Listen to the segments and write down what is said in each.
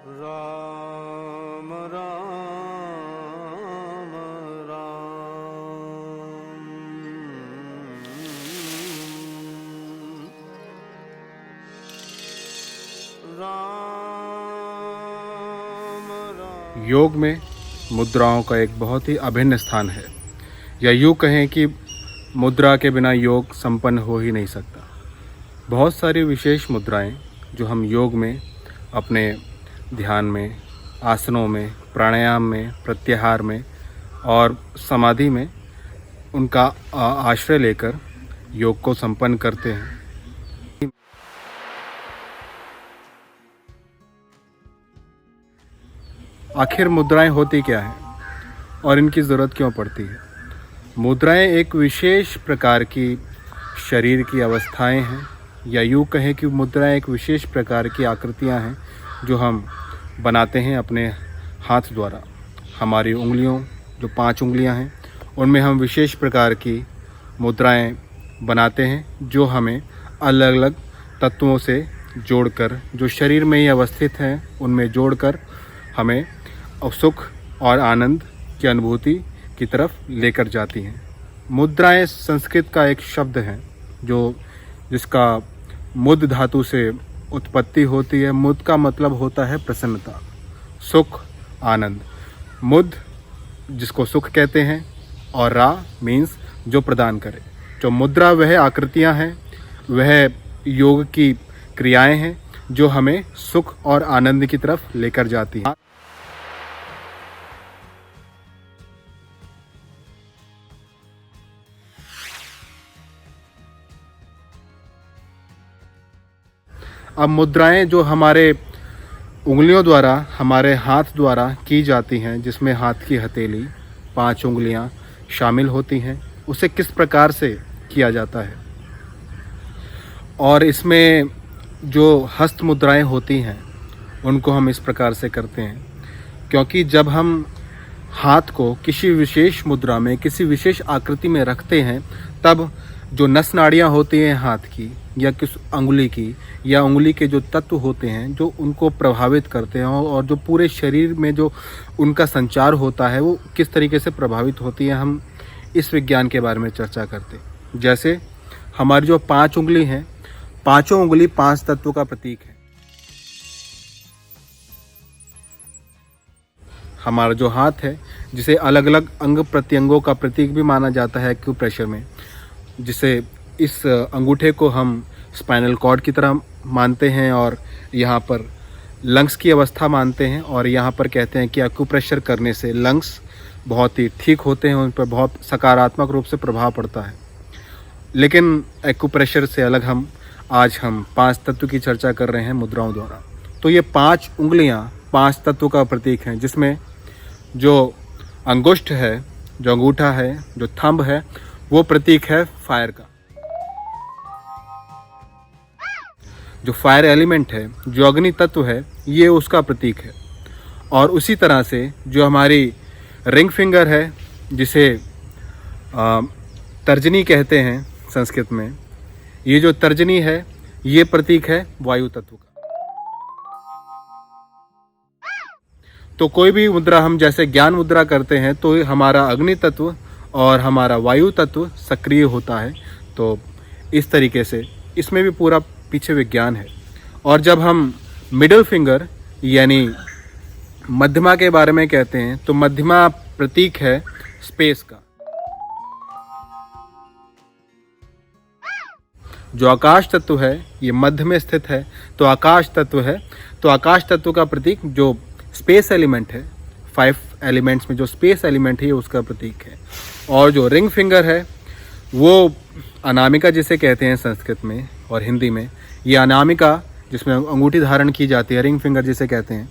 राम राम राम। योग में मुद्राओं का एक बहुत ही अभिन्न स्थान है, या यूँ कहें कि मुद्रा के बिना योग संपन्न हो ही नहीं सकता। बहुत सारी विशेष मुद्राएं जो हम योग में अपने ध्यान में, आसनों में, प्राणायाम में, प्रत्याहार में और समाधि में उनका आश्रय लेकर योग को संपन्न करते हैं। आखिर मुद्राएं होती क्या हैं और इनकी ज़रूरत क्यों पड़ती है? मुद्राएं एक विशेष प्रकार की शरीर की अवस्थाएं हैं, या यूँ कहें कि मुद्राएं एक विशेष प्रकार की आकृतियां हैं जो हम बनाते हैं अपने हाथ द्वारा। हमारी उंगलियों, जो 5 उंगलियां हैं, उनमें हम विशेष प्रकार की मुद्राएं बनाते हैं जो हमें अलग अलग तत्वों से जोड़कर, जो शरीर में ही अवस्थित हैं, उनमें जोड़कर हमें सुख और आनंद की अनुभूति की तरफ लेकर जाती हैं। मुद्राएं संस्कृत का एक शब्द है जिसका मुद धातु से उत्पत्ति होती है। मुद का मतलब होता है प्रसन्नता, सुख, आनंद। मुद जिसको सुख कहते हैं और रा मीन्स जो प्रदान करे। जो मुद्रा वह आकृतियां हैं, वह योग की क्रियाएं हैं जो हमें सुख और आनंद की तरफ लेकर जाती हैं। अब मुद्राएं जो हमारे उंगलियों द्वारा, हमारे हाथ द्वारा की जाती हैं, जिसमें हाथ की हथेली, 5 उंगलियां शामिल होती हैं, उसे किस प्रकार से किया जाता है। और इसमें जो हस्त मुद्राएं होती हैं उनको हम इस प्रकार से करते हैं, क्योंकि जब हम हाथ को किसी विशेष मुद्रा में, किसी विशेष आकृति में रखते हैं, तब जो नस नाड़ियाँ होती हैं हाथ की या किस अंगुली की, या उंगली के जो तत्व होते हैं जो उनको प्रभावित करते हैं, और जो पूरे शरीर में जो उनका संचार होता है वो किस तरीके से प्रभावित होती है, हम इस विज्ञान के बारे में चर्चा करते हैं। जैसे हमारी जो 5 उंगली हैं, 5 उंगली 5 तत्वों का प्रतीक है। हमारा जो हाथ है, जिसे अलग अलग अंग प्रत्यंगों का प्रतीक भी माना जाता है एक्यूप्रेशर में, जिसे इस अंगूठे को हम स्पाइनल कॉर्ड की तरह मानते हैं, और यहाँ पर लंग्स की अवस्था मानते हैं, और यहाँ पर कहते हैं कि एक्यूप्रेशर करने से लंग्स बहुत ही ठीक होते हैं, उन पर बहुत सकारात्मक रूप से प्रभाव पड़ता है। लेकिन एक्यूप्रेशर से अलग आज हम 5 तत्व की चर्चा कर रहे हैं मुद्राओं द्वारा। तो ये 5 उंगलियां 5 तत्वों का प्रतीक हैं, जिसमें जो अंगुष्ठ है, जो अंगूठा है, जो थंब है, वो प्रतीक है फायर का। जो फायर एलिमेंट है, जो अग्नि तत्व है, ये उसका प्रतीक है। और उसी तरह से जो हमारी रिंग फिंगर है, जिसे तर्जनी कहते हैं संस्कृत में, ये जो तर्जनी है, ये प्रतीक है वायु तत्व का। तो कोई भी मुद्रा हम जैसे ज्ञान मुद्रा करते हैं तो हमारा अग्नि तत्व और हमारा वायु तत्व सक्रिय होता है। तो इस तरीके से इसमें भी पूरा पीछे विज्ञान है। और जब हम मिडिल फिंगर यानी मध्यमा के बारे में कहते हैं, तो मध्यमा प्रतीक है स्पेस का। जो आकाश तत्व है, ये मध्य में स्थित है, तो आकाश तत्व है। तो आकाश तत्व का प्रतीक जो स्पेस एलिमेंट है, 5 एलिमेंट्स में जो स्पेस एलिमेंट है, उसका प्रतीक है। और जो रिंग फिंगर है, वो अनामिका जिसे कहते हैं संस्कृत में और हिंदी में, ये अनामिका जिसमें अंगूठी धारण की जाती है, रिंग फिंगर जिसे कहते हैं,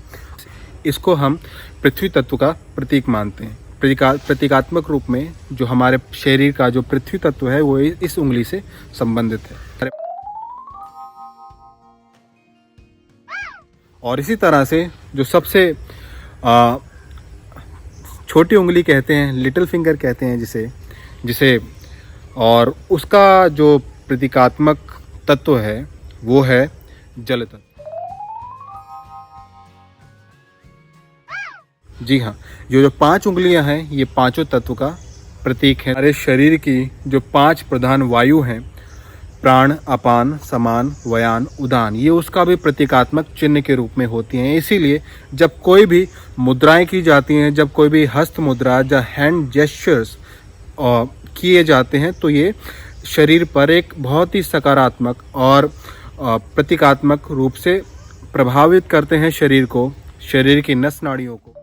इसको हम पृथ्वी तत्व का प्रतीक मानते हैं। प्रतीकात्मक रूप में जो हमारे शरीर का जो पृथ्वी तत्व है, वो इस उंगली से संबंधित है। और इसी तरह से जो सबसे छोटी उंगली कहते हैं, लिटिल फिंगर कहते हैं जिसे और उसका जो प्रतीकात्मक तत्व है वो है जल तत्व। जी हाँ, जो 5 उंगलियां हैं ये पांचों तत्व का प्रतीक है। हमारे शरीर की जो 5 प्रधान वायु हैं, प्राण, अपान, समान, व्यान, उदान, ये उसका भी प्रतीकात्मक चिन्ह के रूप में होती हैं। इसीलिए जब कोई भी मुद्राएं की जाती हैं, जब कोई भी हस्त मुद्रा या हैंड जेस्चर्स किए जाते हैं, तो ये शरीर पर एक बहुत ही सकारात्मक और प्रतीकात्मक रूप से प्रभावित करते हैं शरीर को, शरीर की नस नाड़ियों को।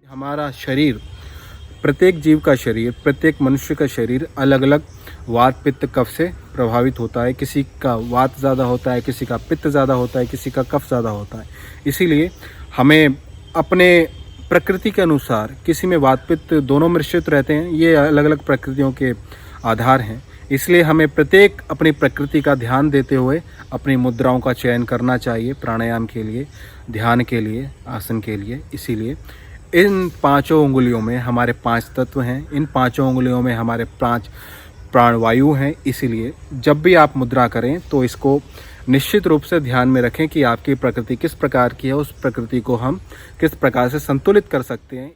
हमारा शरीर, प्रत्येक जीव का शरीर, प्रत्येक मनुष्य का शरीर अलग अलग वात पित्त कफ से प्रभावित होता है। किसी का वात ज़्यादा होता है, किसी का पित्त ज़्यादा होता है, किसी का कफ ज़्यादा होता है। इसीलिए हमें अपने प्रकृति के अनुसार, किसी में वात पित्त दोनों मिश्रित रहते हैं, ये अलग अलग प्रकृतियों के आधार हैं। इसलिए हमें प्रत्येक अपनी प्रकृति का ध्यान देते हुए अपनी मुद्राओं का चयन करना चाहिए, प्राणायाम के लिए, ध्यान के लिए, आसन के लिए। इसीलिए इन 5 उंगलियों में हमारे 5 तत्व हैं, इन 5 उंगलियों में हमारे 5 प्राणवायु हैं। इसीलिए जब भी आप मुद्रा करें तो इसको निश्चित रूप से ध्यान में रखें कि आपकी प्रकृति किस प्रकार की है, उस प्रकृति को हम किस प्रकार से संतुलित कर सकते हैं।